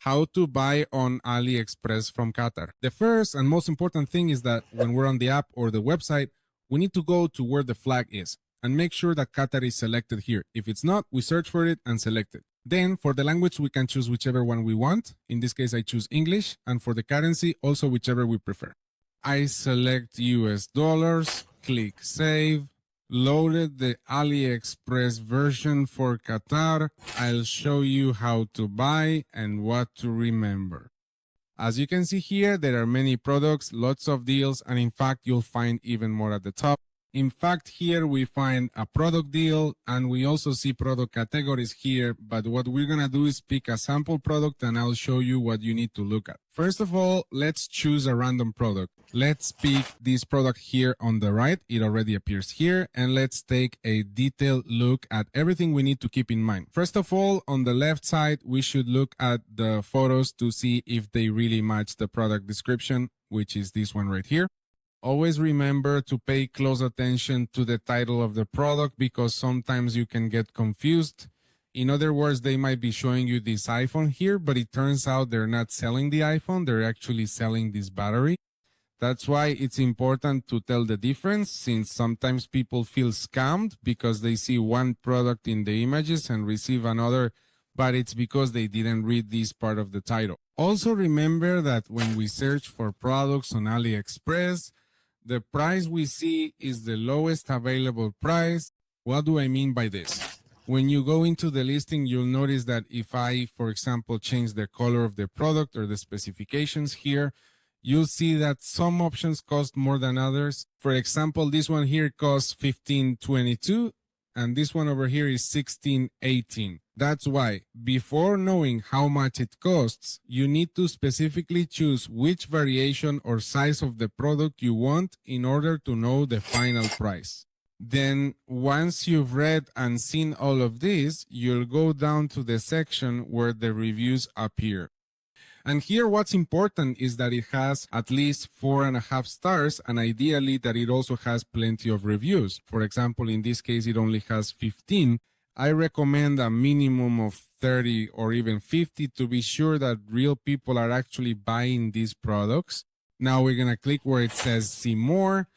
How to buy on AliExpress from Qatar. The first and most important thing is that when we're on the app or the website, we need to go to where the flag is and make sure that Qatar is selected here. If it's not, we search for it and select it. Then for the language, we can choose whichever one we want. In this case, I choose English, and for the currency, also whichever we prefer. I select US dollars, click save, loaded the AliExpress version for Qatar. I'll show you how to buy and what to remember. As you can see here, there are many products, lots of deals, and in fact, you'll find even more at the top. In fact, here we find a product deal, and we also see product categories here, but what we're gonna do is pick a sample product and I'll show you what you need to look at. First of all, let's choose a random product. Let's pick this product here on the right. It already appears here, and let's take a detailed look at everything we need to keep in mind. First of all, on the left side, we should look at the photos to see if they really match the product description, which is this one right here. Always remember to pay close attention to the title of the product because sometimes you can get confused. In other words, they might be showing you this iPhone here, but it turns out they're not selling the iPhone. They're actually selling this battery. That's why it's important to tell the difference, since sometimes people feel scammed because they see one product in the images and receive another, but it's because they didn't read this part of the title. Also remember that when we search for products on AliExpress, the price we see is the lowest available price. What do I mean by this? When you go into the listing, you'll notice that if I, for example, change the color of the product or the specifications here, you'll see that some options cost more than others. For example, this one here costs $15.22 and this one over here is $16.18. That's why, before knowing how much it costs, you need to specifically choose which variation or size of the product you want in order to know the final price. Then, once you've read and seen all of this, you'll go down to the section where the reviews appear. And here what's important is that it has at least 4.5 stars, and ideally that it also has plenty of reviews. For example, in this case, it only has 15. I recommend a minimum of 30 or even 50 to be sure that real people are actually buying these products. Now we're going to click where it says see more.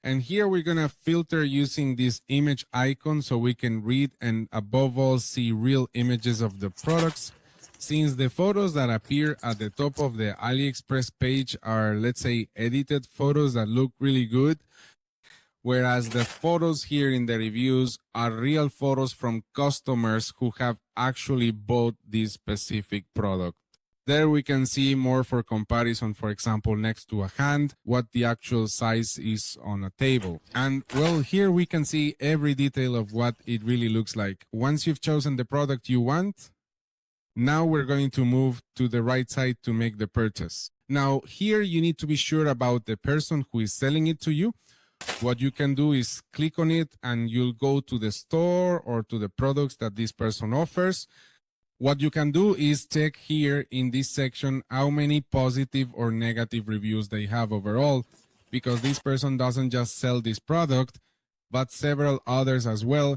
And here we're going to filter using this image icon so we can read and above all see real images of the products. Since the photos that appear at the top of the AliExpress page are, let's say, edited photos that look really good, whereas the photos here in the reviews are real photos from customers who have actually bought this specific product. There we can see more for comparison, for example, next to a hand, what the actual size is on a table. And well, here we can see every detail of what it really looks like. Once you've chosen the product you want, now we're going to move to the right side to make the purchase. Now here you need to be sure about the person who is selling it to you. What you can do is click on it and you'll go to the store or to the products that this person offers. What you can do is check here in this section how many positive or negative reviews they have overall, because this person doesn't just sell this product, but several others as well.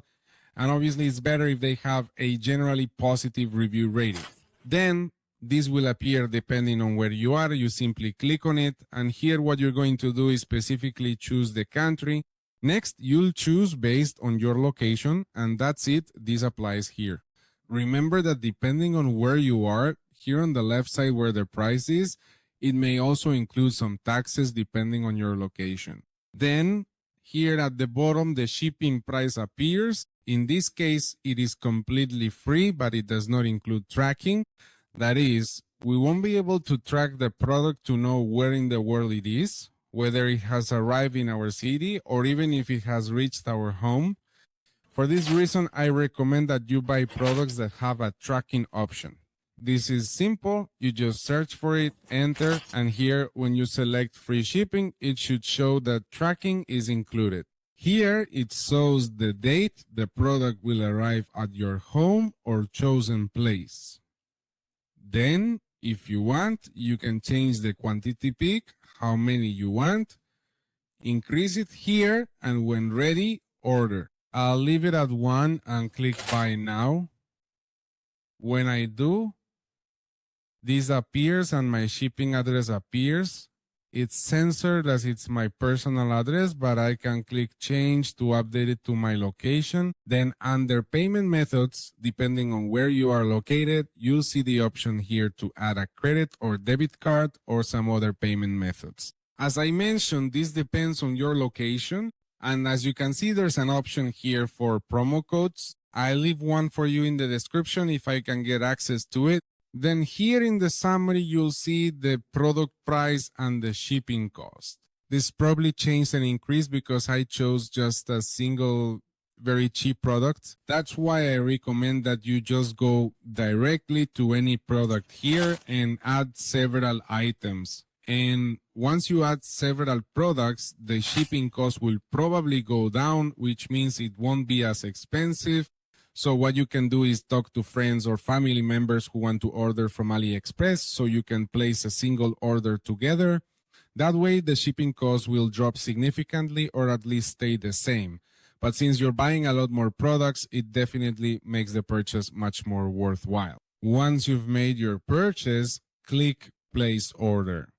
And obviously it's better if they have a generally positive review rating. Then this will appear depending on where you are. You simply click on it, and here what you're going to do is specifically choose the country. Next, you'll choose based on your location, and that's it. This applies here. Remember that depending on where you are, here on the left side where the price is, it may also include some taxes depending on your location. Then here at the bottom, the shipping price appears. In this case, it is completely free, but it does not include tracking. That is, we won't be able to track the product to know where in the world it is, whether it has arrived in our city or even if it has reached our home. For this reason, I recommend that you buy products that have a tracking option. This is simple. You just search for it, enter, and here when you select free shipping, it should show that tracking is included. Here it shows the date the product will arrive at your home or chosen place. Then, if you want, you can change the quantity pick, how many you want, increase it here, and when ready, order. I'll leave it at 1 and click buy now. When I do, This appears and my shipping address appears. It's censored as it's my personal address, but I can click change to update it to my location. Then under payment methods, depending on where you are located, you'll see the option here to add a credit or debit card or some other payment methods. As I mentioned, this depends on your location. And as you can see, there's an option here for promo codes. I'll leave one for you in the description if I can get access to it. Then here in the summary, you'll see the product price and the shipping cost. This probably changed and increased because I chose just a single very cheap product. That's why I recommend that you just go directly to any product here and add several items. And once you add several products, the shipping cost will probably go down, which means it won't be as expensive. So what you can do is talk to friends or family members who want to order from AliExpress so you can place a single order together. That way the shipping cost will drop significantly or at least stay the same. But since you're buying a lot more products, it definitely makes the purchase much more worthwhile. Once you've made your purchase, click place order.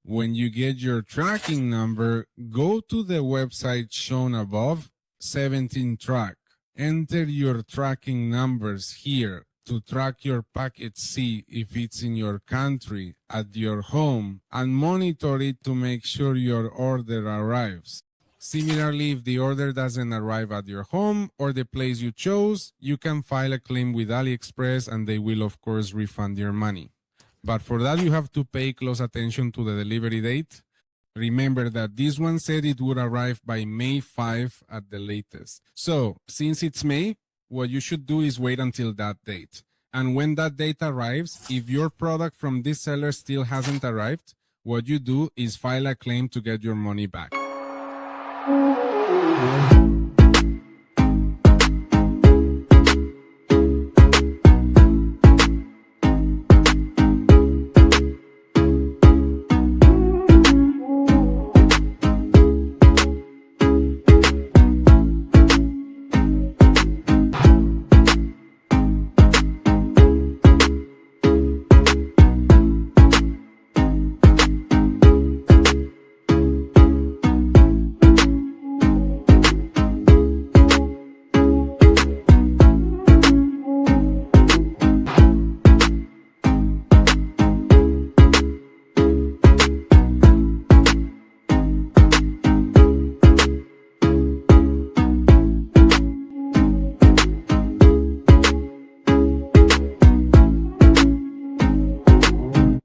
When you get your tracking number, go to the website shown above, 17 track. Enter your tracking numbers here to track your package, see if it's in your country, at your home, and monitor it to make sure your order arrives. Similarly, if the order doesn't arrive at your home or the place you chose, you can file a claim with AliExpress and they will of course refund your money. But for that, you have to pay close attention to the delivery date. Remember that this one said it would arrive by May 5 at the latest. So since it's May, what you should do is wait until that date. And when that date arrives, if your product from this seller still hasn't arrived, what you do is file a claim to get your money back.